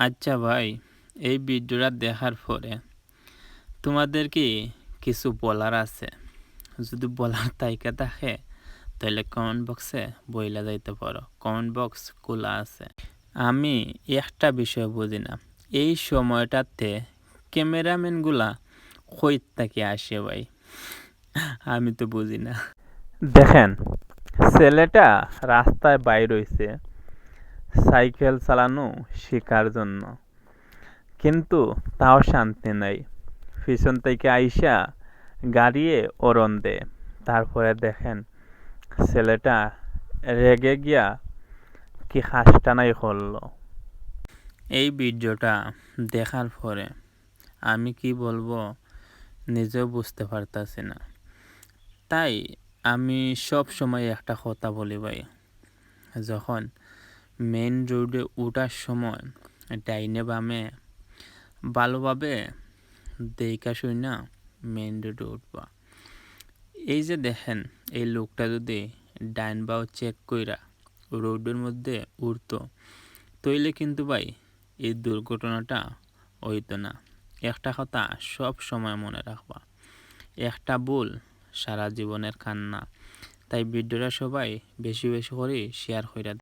আচ্ছা ভাই, এই ভিডিওটা দেখার পরে তোমাদের কি কিছু বলার আছে? যদি বলার তাইকা থাকে তাহলে কমেন্ট বক্সে বইলা যাইতে পারো। কমেন্ট বক্স খোলা আছে। আমি একটা বিষয় বুঝি না, এই সময়টাতে ক্যামেরাম্যানগুলা কই থেকে আসে ভাই? আমি তো বুঝি না। দেখেন, ছেলেটা রাস্তায় বাইর হইছে সাইকেল চালানো শেখার জন্য, কিন্তু তাও শান্তি নাই। পিছন থেকে আইসা গাড়িয়ে ওরন দে। তারপরে দেখেন ছেলেটা রেগে গিয়া কি হাসটানাই করলো। এই ভিডিওটা দেখার পরে আমি কি বলবো নিজেও বুঝতে পারতাছি না। তাই আমি সব সময় একটা কথা বলি ভাই, যখন মেইন রোডে ওঠার সময় ডাইনে বামে ভালোভাবে দেইকা শুই না মেইন রোডে উঠবা। এই যে দেখেন, এই লোকটা যদি ডাইন বাও চেক কইরা রোডের মধ্যে উঠতো তইলে কিন্তু ভাই এই দুর্ঘটনাটা হইতো না। একটা কথা সব সময় মনে রাখবা, একটা ভুল সারা জীবনের কান্না। তাই ভিডিওটা সবাই বেশি বেশি করে শেয়ার কইরা